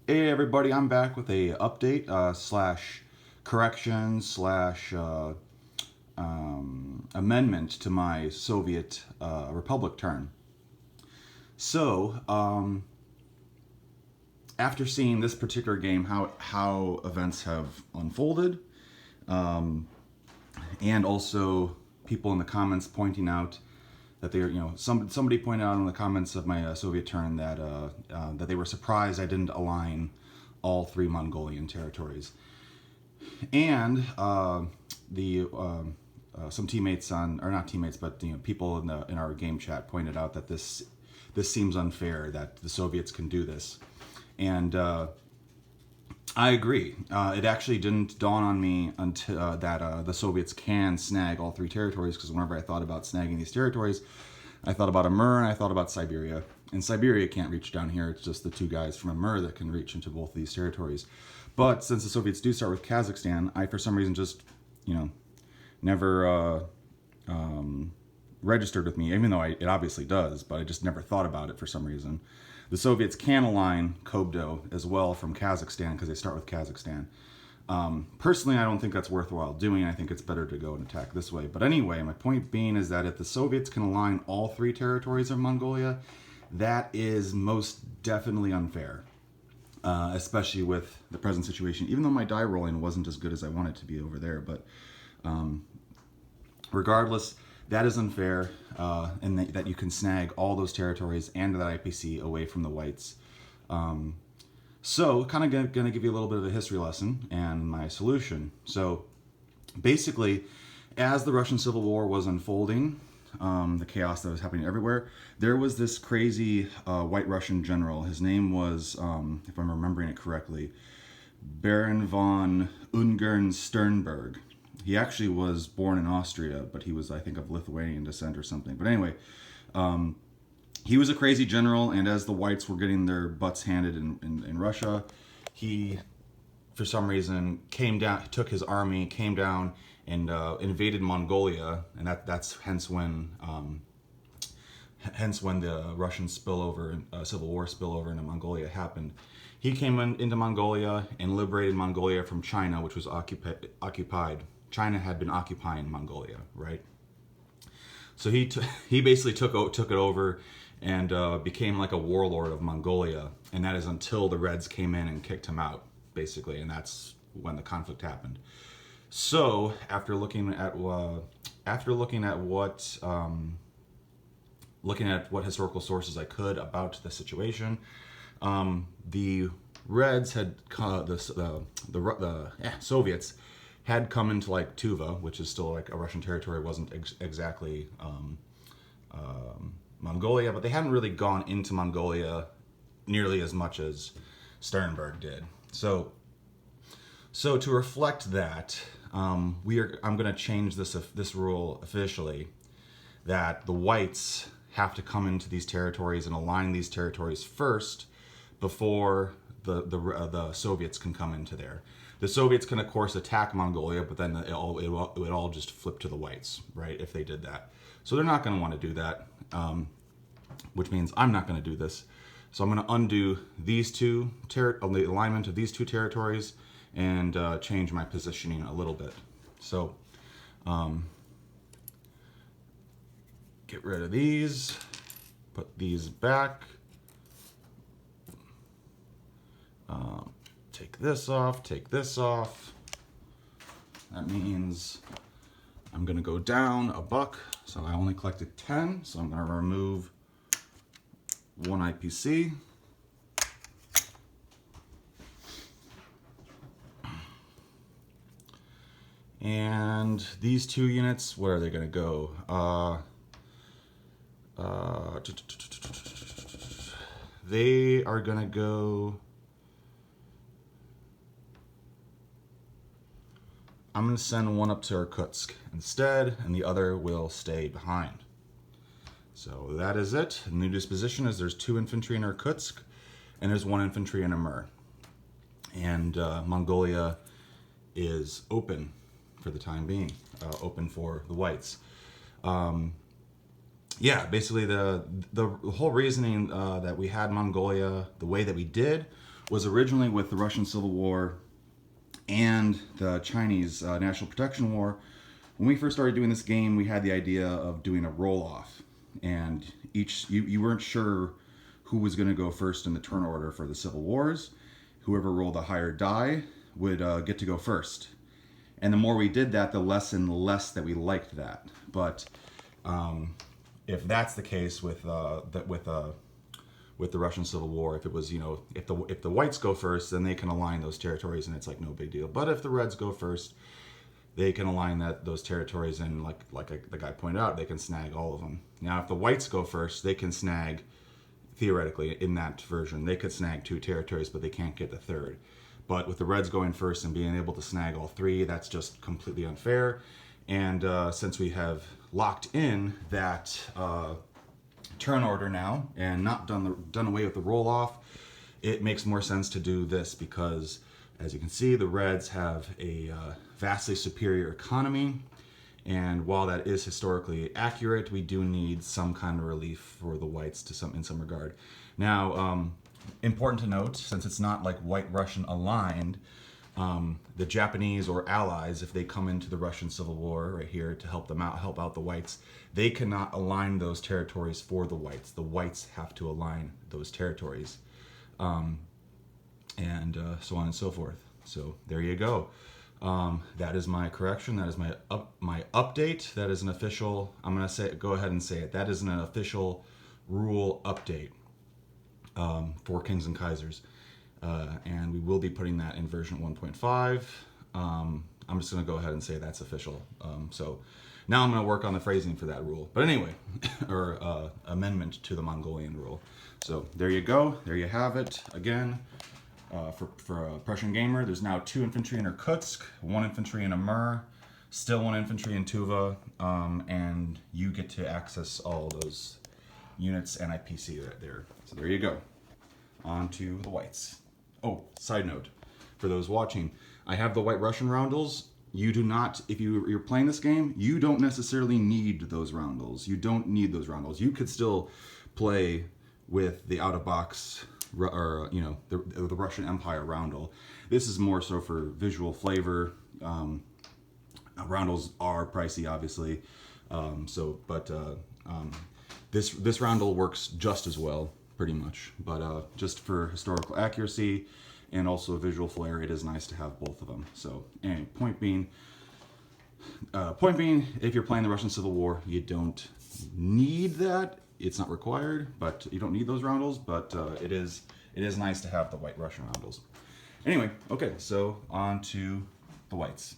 Hey everybody, I'm back with a update slash correction slash amendment to my Soviet Republic turn. So, after seeing this particular game, how events have unfolded, and also people in the comments pointing out that they, somebody pointed out in the comments of my Soviet turn that that they were surprised I didn't align all three Mongolian territories, and the some teammates on, or not teammates, but people in our game chat pointed out that this seems unfair that the Soviets can do this, and I agree. It actually didn't dawn on me until that the Soviets can snag all three territories, because whenever I thought about snagging these territories, I thought about Amur and I thought about Siberia. And Siberia can't reach down here. It's just the two guys from Amur that can reach into both of these territories. But since the Soviets do start with Kazakhstan, I for some reason just, never registered with me, even though it obviously does, but I just never thought about it for some reason. The Soviets can align Kobdo as well from Kazakhstan because they start with Kazakhstan. Personally, I don't think that's worthwhile doing. I think it's better to go and attack this way. But anyway, my point being is that if the Soviets can align all three territories of Mongolia, that is most definitely unfair, especially with the present situation, even though my die rolling wasn't as good as I want it to be over there. But regardless, that is unfair, and that you can snag all those territories and that IPC away from the whites. So, kind of going to give you a little bit of a history lesson and my solution. So, basically, as the Russian Civil War was unfolding, the chaos that was happening everywhere, there was this crazy white Russian general. His name was, if I'm remembering it correctly, Baron von Ungern-Sternberg. He actually was born in Austria, but he was, I think, of Lithuanian descent or something. But anyway, he was a crazy general, and as the whites were getting their butts handed in Russia, he, for some reason, came down, took his army, came down, and invaded Mongolia, and that's hence when the Russian spillover, Civil War spillover into Mongolia happened. He came into Mongolia and liberated Mongolia from China, which was occupied. China had been occupying Mongolia, right? So he basically took it over and became like a warlord of Mongolia, and that is until the Reds came in and kicked him out, basically, and that's when the conflict happened. So after looking at what historical sources I could about the situation, the Reds had the Soviets had come into like Tuva, which is still like a Russian territory. It wasn't exactly Mongolia, but they hadn't really gone into Mongolia nearly as much as Sternberg did. So to reflect that, I'm going to change this rule officially, that the whites have to come into these territories and align these territories first before the Soviets can come into there. The Soviets can, of course, attack Mongolia, but then it would all just flip to the whites, right, if they did that. So they're not going to want to do that, which means I'm not going to do this. So I'm going to undo these the alignment of these two territories and change my positioning a little bit. So get rid of these, put these back. Take this off, take this off. That means I'm going to go down a buck. So I only collected 10, so I'm going to remove one IPC. And these two units, where are they going to go? They are going to go... I'm going to send one up to Irkutsk instead, and the other will stay behind. So that is it. The new disposition is there's 2 infantry in Irkutsk, and there's 1 infantry in Amur. And Mongolia is open for the time being, open for the whites. Basically the whole reasoning that we had Mongolia the way that we did was originally with the Russian Civil War and the Chinese National Protection War. When we first started doing this game, we had the idea of doing a roll-off, and you weren't sure who was going to go first in the turn order for the Civil Wars. Whoever rolled a higher die would get to go first. And the more we did that, the less and less that we liked that. But if that's the case with the Russian Civil War, if it was, if the whites go first, then they can align those territories, and it's like no big deal. But if the reds go first, they can align those territories, and like the guy pointed out, they can snag all of them. Now, if the whites go first, they can snag, theoretically, in that version, they could snag 2 territories, but they can't get the third. But with the reds going first and being able to snag all 3, that's just completely unfair. And since we have locked in that turn order now and not done away with the roll-off, it makes more sense to do this because, as you can see, the reds have a vastly superior economy. And while that is historically accurate, we do need some kind of relief for the whites in some regard. Now, important to note, since it's not like white-Russian aligned, the Japanese or allies, if they come into the Russian Civil War right here to help out the whites, they cannot align those territories for the whites. The whites have to align those territories, and so on and so forth. So there you go. That is my correction. That is my update. That is an official. I'm gonna go ahead and say it. That is an official rule update for Kings and Kaisers, and we will be putting that in version 1.5. I'm just gonna go ahead and say that's official. So now I'm gonna work on the phrasing for that rule. But anyway, or amendment to the Mongolian rule. So there you go. There you have it. Again. For a Prussian gamer, there's now 2 infantry in Irkutsk, 1 infantry in Amur, still 1 infantry in Tuva, and you get to access all those units and IPC right there. So there you go. On to the whites. Oh, side note, for those watching, I have the white Russian roundels. You do not, if you're playing this game, you don't necessarily need those roundels. You don't need those roundels. You could still play with the out-of-box or the Russian Empire roundel. This is more so for visual flavor. Roundels are pricey, obviously, this roundel works just as well, pretty much. But just for historical accuracy and also visual flair, it is nice to have both of them. So anyway, point being, if you're playing the Russian Civil War, you don't need that. It's not required, but you don't need those roundels, but it is nice to have the white Russian roundels. Anyway, okay, so on to the whites.